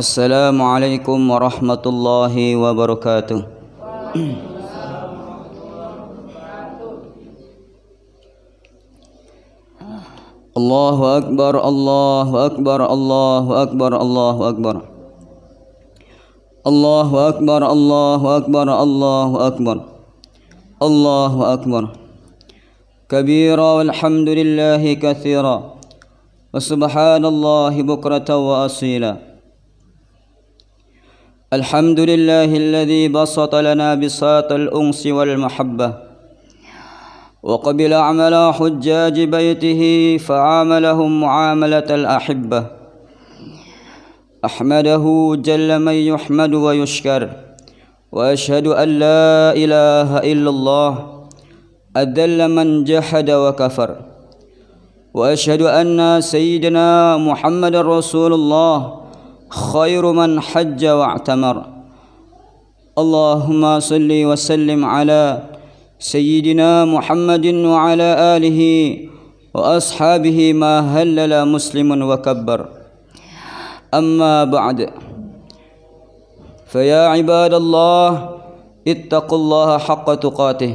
Assalamualaikum warahmatullahi wabarakatuh. Allahu akbar, Allahu akbar, Allahu akbar, Allahu akbar. Allahu akbar, Allahu akbar, Allahu akbar. Allahu akbar. Kabira walhamdulillahi katsira. Wa subhanallahi bukratan wa asila. Alhamdulillahi alladhi basata lana bisatal unsi wal mahabbah. وقبل عمل حجاج بيته فعاملهم معاملة الأحبة. أحمده جل من يحمد ويشكر، وأشهد أن لا إله إلا الله أذل من جحد وكفر، وأشهد أن سيدنا محمد رسول الله خير من حج واعتمر. اللهم صل وسلم على سيدنا محمد وعلى آله وأصحابه ما هلل مسلم وكبر. أما بعد، فيا عباد الله اتقوا الله حق تقاته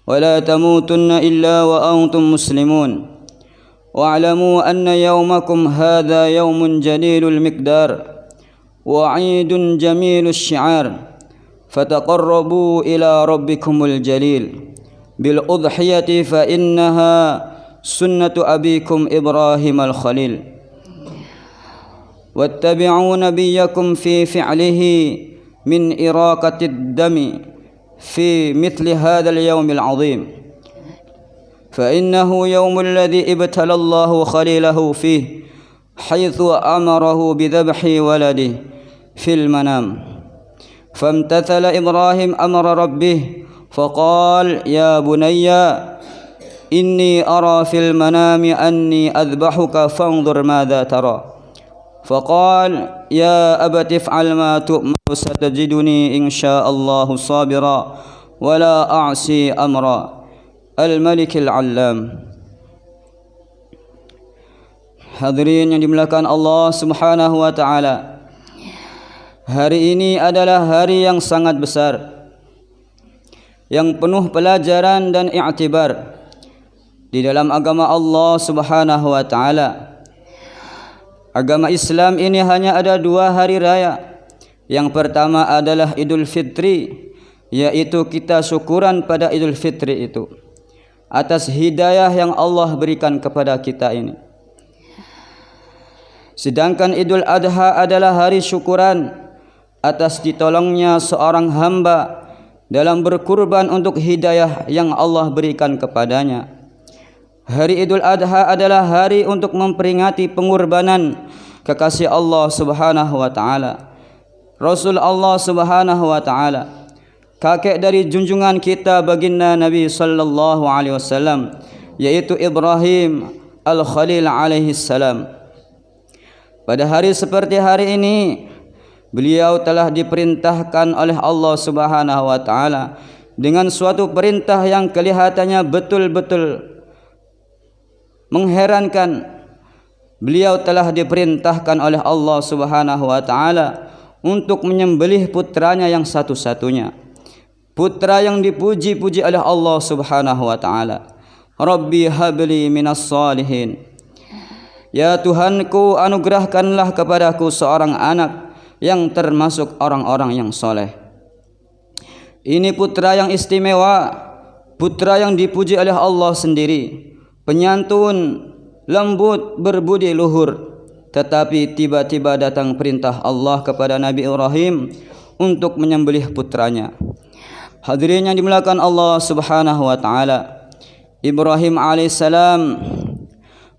ولا تموتن إلا وأنتم مسلمون، واعلموا أن يومكم هذا يوم جليل المقدار وعيد جميل الشعار، فتقربوا إلى ربكم الجليل بالأضحية فإنها سنة أبيكم إبراهيم الخليل، واتبعوا نبيكم في فعله من إراقة الدم في مثل هذا اليوم العظيم، فإنه يوم الذي ابتلى الله خليله فيه، حيث أمره بذبح ولده في المنام، فامتثل إبراهيم أمر ربه فقال يا بني إني أرى في المنام أني أذبحك فانظر ماذا ترى، فقال يا أبت افعل ما تؤمر ستجدني إن شاء الله صابرا ولا أعصي أمرا. الملك العلام. Hadirin yang dimuliakan Allah Subhanahu wa taala, hari ini adalah hari yang sangat besar, yang penuh pelajaran dan i'tibar di dalam agama Allah Subhanahu wa taala. Agama Islam ini hanya ada 2 hari raya. Yang pertama adalah Idul Fitri, yaitu kita syukuran pada Idul Fitri itu atas hidayah yang Allah berikan kepada kita ini. Sedangkan Idul Adha adalah hari syukuran atas ditolongnya seorang hamba dalam berkurban untuk hidayah yang Allah berikan kepadanya. Hari Idul Adha adalah hari untuk memperingati pengorbanan kekasih Allah Subhanahu wa taala, Rasul Allah Subhanahu wa taala, kakek dari junjungan kita baginda Nabi sallallahu alaihi wasallam, yaitu Ibrahim Al-Khalil alaihi salam. Pada hari seperti hari ini, beliau telah diperintahkan oleh Allah Subhanahu wa taala dengan suatu perintah yang kelihatannya betul-betul mengherankan. Beliau telah diperintahkan oleh Allah Subhanahu wa taala untuk menyembelih putranya yang satu-satunya, putra yang dipuji-puji oleh Allah Subhanahu wa taala. Rabbi habli minas salihin. Ya Tuhanku, anugerahkanlah kepadaku seorang anak yang termasuk orang-orang yang soleh. Ini putra yang istimewa, putra yang dipuji oleh Allah sendiri, penyantun, lembut, berbudi luhur. Tetapi tiba-tiba datang perintah Allah kepada Nabi Ibrahim untuk menyembelih putranya. Hadirin yang dimuliakan Allah Subhanahu wa taala, Ibrahim alaihissalam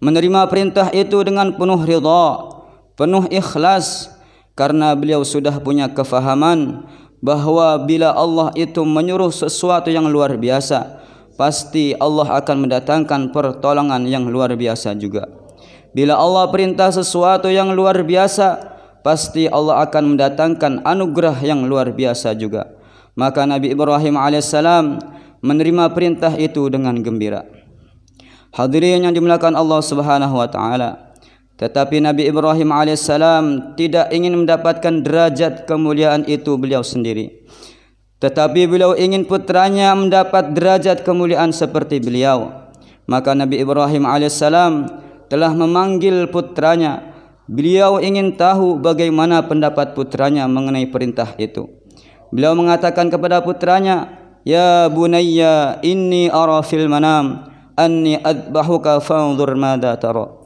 menerima perintah itu dengan penuh ridha, penuh ikhlas, karena beliau sudah punya kefahaman bahwa bila Allah itu menyuruh sesuatu yang luar biasa, pasti Allah akan mendatangkan pertolongan yang luar biasa juga. Bila Allah perintah sesuatu yang luar biasa, pasti Allah akan mendatangkan anugerah yang luar biasa juga. Maka Nabi Ibrahim alaihissalam menerima perintah itu dengan gembira. Hadirin yang dimuliakan Allah Subhanahu wa taala, Tetapi Nabi Ibrahim alaihissalam tidak ingin mendapatkan derajat kemuliaan itu beliau sendiri, tetapi beliau ingin putranya mendapat derajat kemuliaan seperti beliau. Maka Nabi Ibrahim alaihissalam telah memanggil putranya. Beliau ingin tahu bagaimana pendapat putranya mengenai perintah itu. Beliau mengatakan kepada putranya, "Ya bunayya, inni ara fil manam anni adbahuka fanzur madza tara."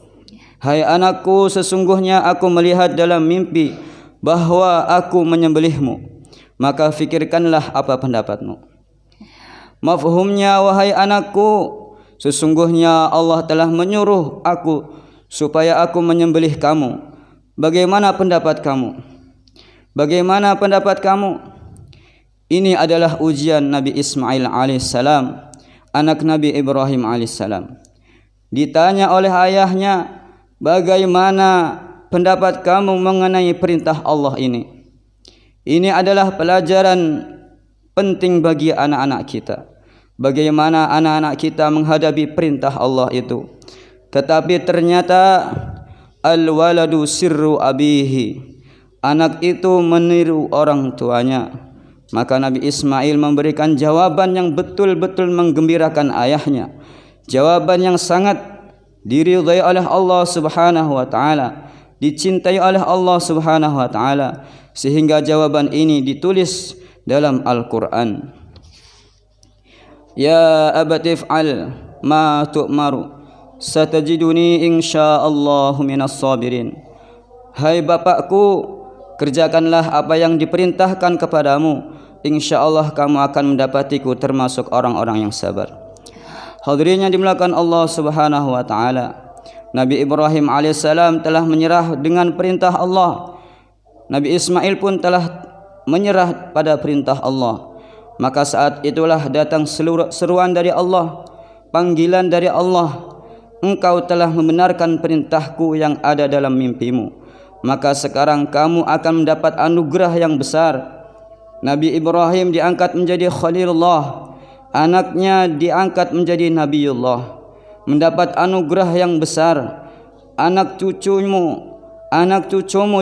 Hai anakku, sesungguhnya aku melihat dalam mimpi bahwa aku menyembelihmu, maka fikirkanlah apa pendapatmu. Mafhumnya, wahai anakku, sesungguhnya Allah telah menyuruh aku supaya aku menyembelih kamu. Bagaimana pendapat kamu? Bagaimana pendapat kamu? Ini adalah ujian Nabi Ismail alaihissalam, anak Nabi Ibrahim alaihissalam. Ditanya oleh ayahnya, bagaimana pendapat kamu mengenai perintah Allah ini? Ini adalah pelajaran penting bagi anak-anak kita. Bagaimana anak-anak kita menghadapi perintah Allah itu. Tetapi ternyata al-waladu sirru abihi, anak itu meniru orang tuanya. Maka Nabi Ismail memberikan jawaban yang betul-betul menggembirakan ayahnya. Jawaban yang sangat diridhai oleh Allah Subhanahu wa taala, dicintai oleh Allah Subhanahu wa taala, sehingga jawaban ini ditulis dalam Al-Qur'an. Ya abati if'al ma tu'maru satajiduni insyaallah minas sabirin. Hai bapakku, kerjakanlah apa yang diperintahkan kepadamu, insyaallah kamu akan mendapatiku termasuk orang-orang yang sabar. Hadirin yang dimuliakan Allah Subhanahu wa taala, Nabi Ibrahim alaihissalam telah menyerah dengan perintah Allah. Nabi Ismail pun telah menyerah pada perintah Allah. Maka saat itulah datang seruan dari Allah, panggilan dari Allah, engkau telah membenarkan perintahku yang ada dalam mimpimu, maka sekarang kamu akan mendapat anugerah yang besar. Nabi Ibrahim diangkat menjadi Khalilullah, anaknya diangkat menjadi Nabiullah, mendapat anugerah yang besar. Anak cucumu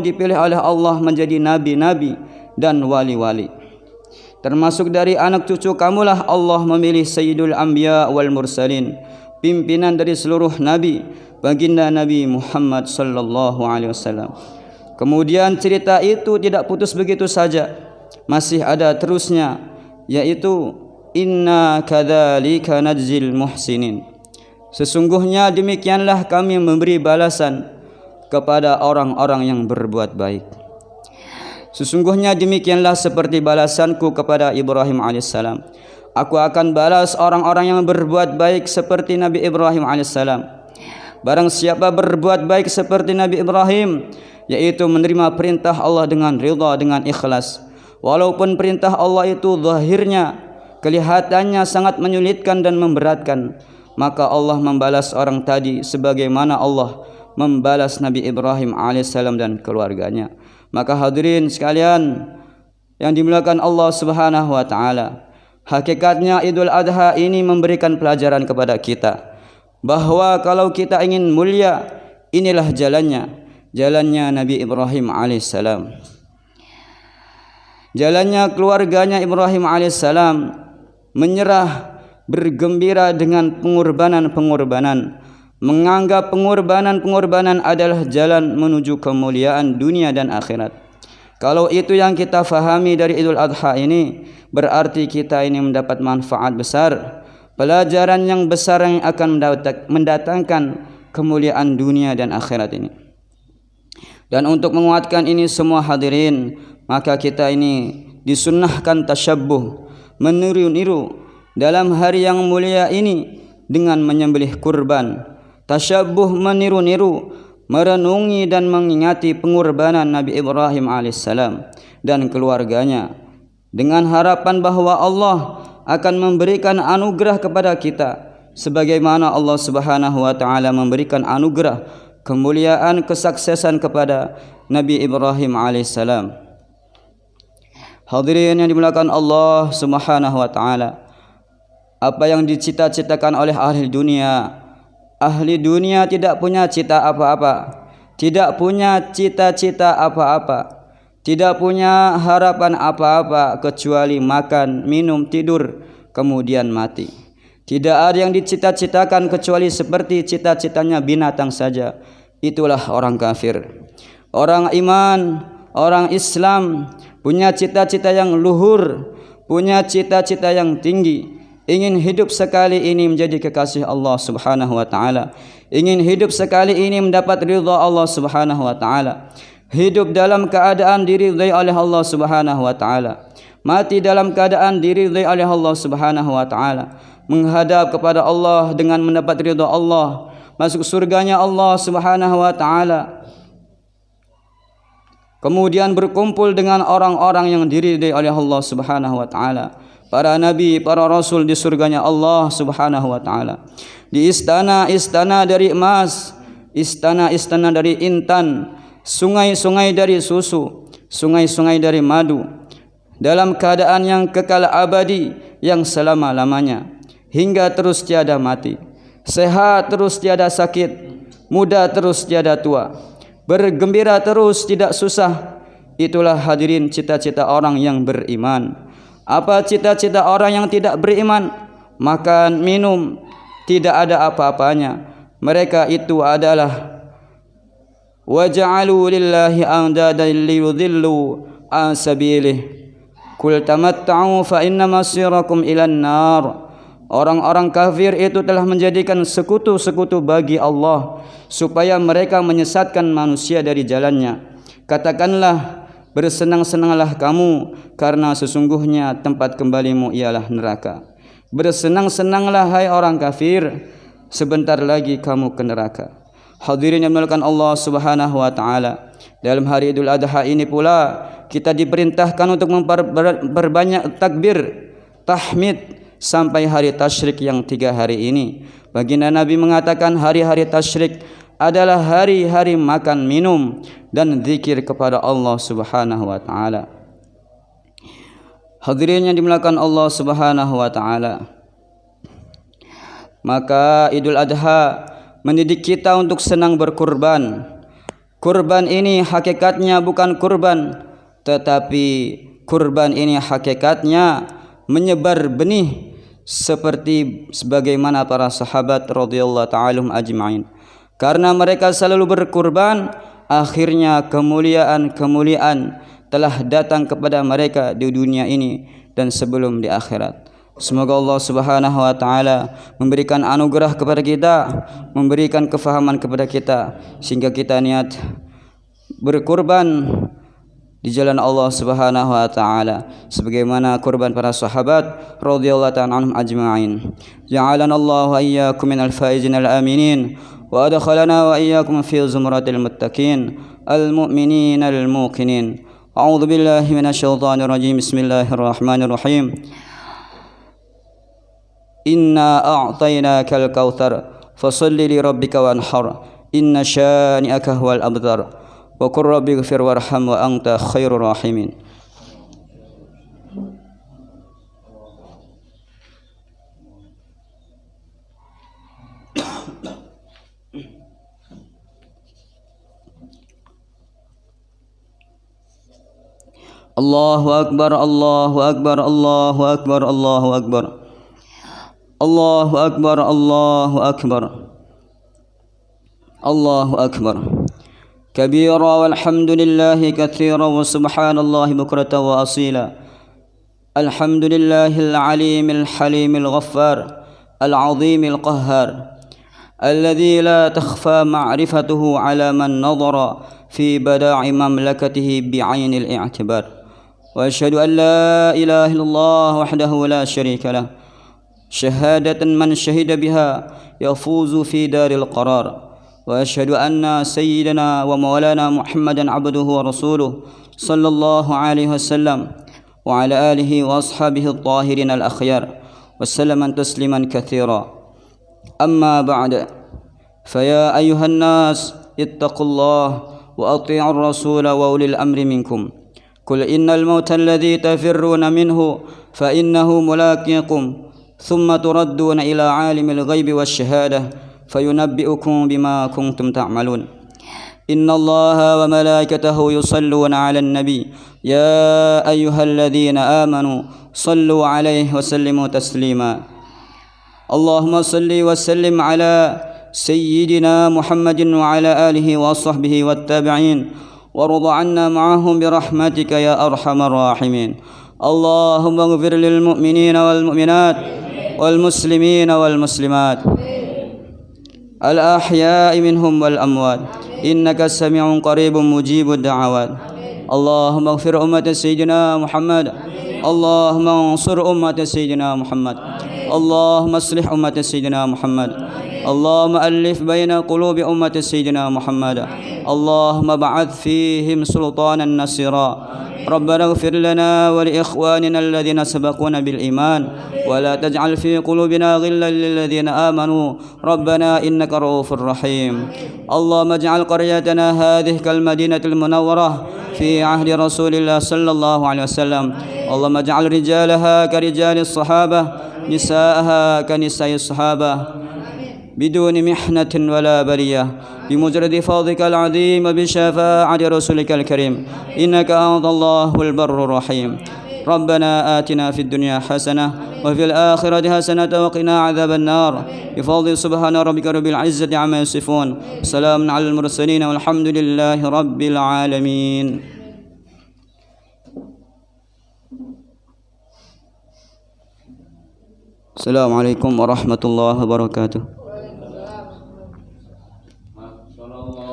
dipilih oleh Allah menjadi nabi-nabi dan wali-wali. Termasuk dari anak cucu kamulah Allah memilih Sayyidul Anbiya wal Mursalin, pimpinan dari seluruh nabi, baginda Nabi Muhammad sallallahu alaihi wasallam. Kemudian cerita itu tidak putus begitu saja, masih ada terusnya, yaitu inna kadzalika najzil muhsinin. Sesungguhnya demikianlah kami memberi balasan kepada orang-orang yang berbuat baik. Sesungguhnya demikianlah seperti balasanku kepada Ibrahim alaihissalam. Aku akan balas orang-orang yang berbuat baik seperti Nabi Ibrahim alaihissalam. Barang siapa berbuat baik seperti Nabi Ibrahim, yaitu menerima perintah Allah dengan ridha, dengan ikhlas, walaupun perintah Allah itu zahirnya, kelihatannya sangat menyulitkan dan memberatkan, maka Allah membalas orang tadi sebagaimana Allah membalas Nabi Ibrahim alaihissalam dan keluarganya. Maka hadirin sekalian yang dimuliakan Allah Subhanahu wa taala, hakikatnya Idul Adha ini memberikan pelajaran kepada kita bahwa kalau kita ingin mulia, inilah jalannya Nabi Ibrahim alaihissalam, jalannya keluarganya Ibrahim alaihissalam, menyerah, bergembira dengan pengorbanan, menganggap pengorbanan adalah jalan menuju kemuliaan dunia dan akhirat. Kalau itu yang kita fahami dari Idul Adha ini, berarti kita ini mendapat manfaat besar, pelajaran yang besar yang akan mendatangkan kemuliaan dunia dan akhirat ini. Dan untuk menguatkan ini semua hadirin, maka kita ini disunnahkan tasyabbuh, meniru-niru dalam hari yang mulia ini dengan menyembelih kurban. Tasyabbuh, meniru-niru, merenungi dan mengingati pengorbanan Nabi Ibrahim alaihissalam dan keluarganya, dengan harapan bahwa Allah akan memberikan anugerah kepada kita sebagaimana Allah Subhanahu wa taala memberikan anugerah kemuliaan, kesuksesan kepada Nabi Ibrahim alaihissalam. Hadirin yang dimuliakan Allah Subhanahu wa taala, apa yang dicita-citakan oleh ahli dunia tidak punya cita apa-apa, tidak punya cita-cita apa-apa, tidak punya harapan apa-apa kecuali makan, minum, tidur, kemudian mati. Tidak ada yang dicita-citakan kecuali seperti cita-citanya binatang saja. Itulah orang kafir. Orang iman, orang Islam punya cita-cita yang luhur, punya cita-cita yang tinggi, ingin hidup sekali ini menjadi kekasih Allah Subhanahu wa taala, ingin hidup sekali ini mendapat ridha Allah Subhanahu wa taala, hidup dalam keadaan diridhai oleh Allah Subhanahu wa taala, mati dalam keadaan diridhai oleh Allah Subhanahu wa taala, menghadap kepada Allah dengan mendapat ridha Allah, masuk surganya Allah Subhanahu wa taala, kemudian berkumpul dengan orang-orang yang diridhai oleh Allah Subhanahu wa taala, para nabi, para rasul di surganya Allah Subhanahu wa taala, di istana-istana dari emas, istana-istana dari intan, sungai-sungai dari susu, sungai-sungai dari madu, dalam keadaan yang kekal abadi, yang selama-lamanya, hingga terus tiada mati, sehat terus tiada sakit, muda terus tiada tua, bergembira terus tidak susah. Itulah hadirin cita-cita orang yang beriman. Apa cita-cita orang yang tidak beriman? Makan, minum, tidak ada apa-apanya. Mereka itu adalah waja'alu lillahi andadan liyudhillu an sabilih. Qul tamatta'u fa inna masirakum ilan nar. Orang-orang kafir itu telah menjadikan sekutu-sekutu bagi Allah supaya mereka menyesatkan manusia dari jalannya. Katakanlah, bersenang-senanglah kamu karena sesungguhnya tempat kembalimu ialah neraka. Bersenang-senanglah hai orang kafir, sebentar lagi kamu ke neraka. Hadirin yang dimuliakan Allah Subhanahu wa taala, dalam hari Idul Adha ini pula kita diperintahkan untuk memperbanyak takbir, tahmid sampai hari tasyrik yang 3 hari ini. Baginda Nabi mengatakan hari-hari tasyrik adalah hari-hari makan minum dan zikir kepada Allah Subhanahu wa taala. Hadirin yang dimuliakan Allah Subhanahu wa taala, maka Idul Adha mendidik kita untuk senang berkurban. Kurban ini hakikatnya bukan kurban, tetapi kurban ini hakikatnya menyebar benih seperti sebagaimana para sahabat radhiyallahu ta'ala ajma'in. Karena mereka selalu berkurban, akhirnya kemuliaan telah datang kepada mereka di dunia ini dan sebelum di akhirat. Semoga Allah Subhanahu wa taala memberikan anugerah kepada kita, memberikan kefahaman kepada kita sehingga kita niat berkurban di jalan Allah Subhanahu wa taala sebagaimana kurban para sahabat radhiyallahu ta'ala anhum ajma'in. Ja'alana Allah wa iyyakum minal faizin al aminin wa adkhalana wa iyyakum fi zumratil muttaqin al mu'minin al muqinin. A'udzu billahi minasy syaithanir rajim. Bismillahirrahmanirrahim. Inna a'tainakal kautsar fasholli li rabbika wanhar inna syani'aka huwal abtar wa qur rabbighfir warham wa anta khairur rahimin. Allahu akbar, Allahu akbar, Allahu akbar, Allahu akbar, Allahu akbar, Allahu akbar, Allahu akbar. Kabira walhamdulillahi katsira wa subhanallahi bukratan wa asila. Alhamdulillahil alimil halimil ghaffar al-azimil qahhar alladzi la takhfa ma'rifatuhu ala man nadhara fi bada'i mamlakatihi bi'ainil i'tibar. Wa asyhadu an la ilaha illallah wahdahu la syarika lah, syahadatan man syahida biha yafuzu fi daril qarar. Wa asyhadu anna sayyidana wa maulana Muhammadan abduhu wa rasuluh sallallahu alaihi wasallam wa ala alihi wa ashabihi at-tahirin al-akhyar wa sallaman tasliman katsira. Amma ba'da, faya ayyuhan nas ittaqullaha wa ati'ur rasul wa ulil amri minkum. Qul innal mauta alladhi tafirruna minhu fa innahu mulaqikum thumma turadduna ila alimil ghaibi wasyahadah fayunabbi'ukum bima kuntum ta'malun. إن الله وملائكته يصلون على النبي يا أيها الذين آمنوا صلوا عليه وسلموا تسليما اللهم صل وسلم على سيدنا محمد وعلى آله وصحبه والتابعين وارض عنا معهم برحمتك يا أرحم الراحمين اللهم اغفر للمؤمنين والمؤمنات والمسلمين والمسلمات الأحياء منهم والأموات إنك سميع قريب مجيب الدعوات اللهم اغفر أمة سيدنا محمد اللهم انصر أمة سيدنا محمد اللهم اصلح أمة سيدنا محمد اللهم ألف بين قلوب أمة سيدنا محمد اللهم ابعث فيهم سلطانا نصيرا ربنا اغفر لنا ولإخواننا الذين سبقونا بالإيمان ولا تجعل في قلوبنا غلا للذين آمنوا ربنا إنك رؤوف رحيم اللهم اجعل قريتنا هذه كالمدينة المنورة في عهد رسول الله صلى الله عليه وسلم اللهم اجعل رجالها كرجال الصحابة نساءها كنساء الصحابة بدون محنة ولا برية بمجرد فضلك العظيم بشفاعة رسولك الكريم إنك أنت الله البر الرحيم ربنا آتنا في الدنيا حسنة وفي الآخرة حسنة وقنا عذاب النار بفضل سبحان ربك رب العزة عما يصفون سلام على المرسلين والحمد لله رب العالمين. السلام عليكم ورحمة الله وبركاته.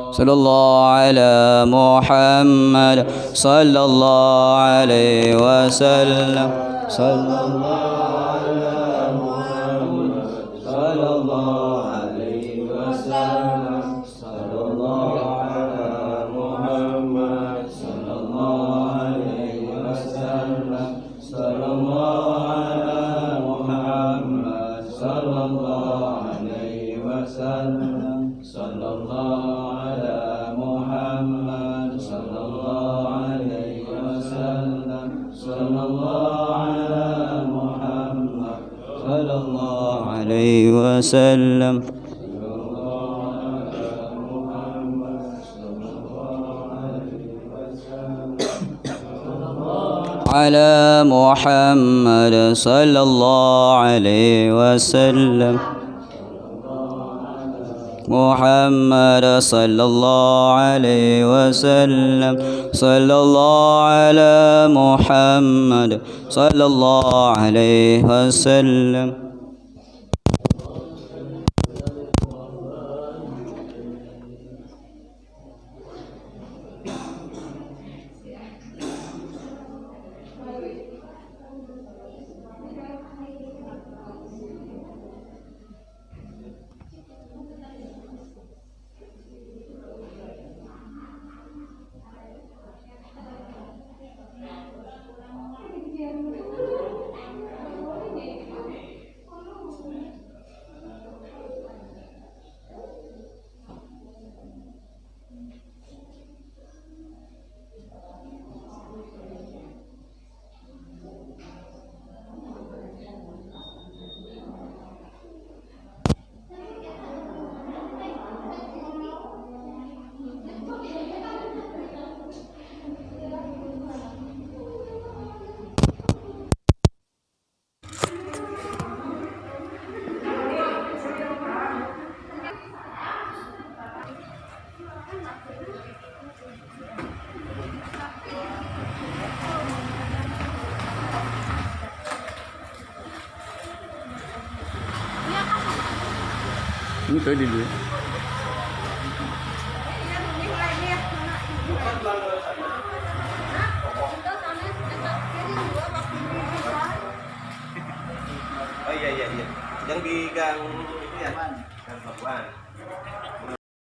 صلى الله على محمد صلى الله عليه وسلم صلى الله على محمد صلى الله عليه وسلم صلى الله على محمد صلى الله عليه وسلم صلى الله على محمد صلى الله عليه وسلم صلى الله عليه وسلم على محمد صلى الله عليه وسلم محمد صلى الله عليه وسلم صلى الله على محمد صلى الله عليه وسلم. Ini tadi dulu. Oh iya. Yang di gang itu ya, Gang Pakuan.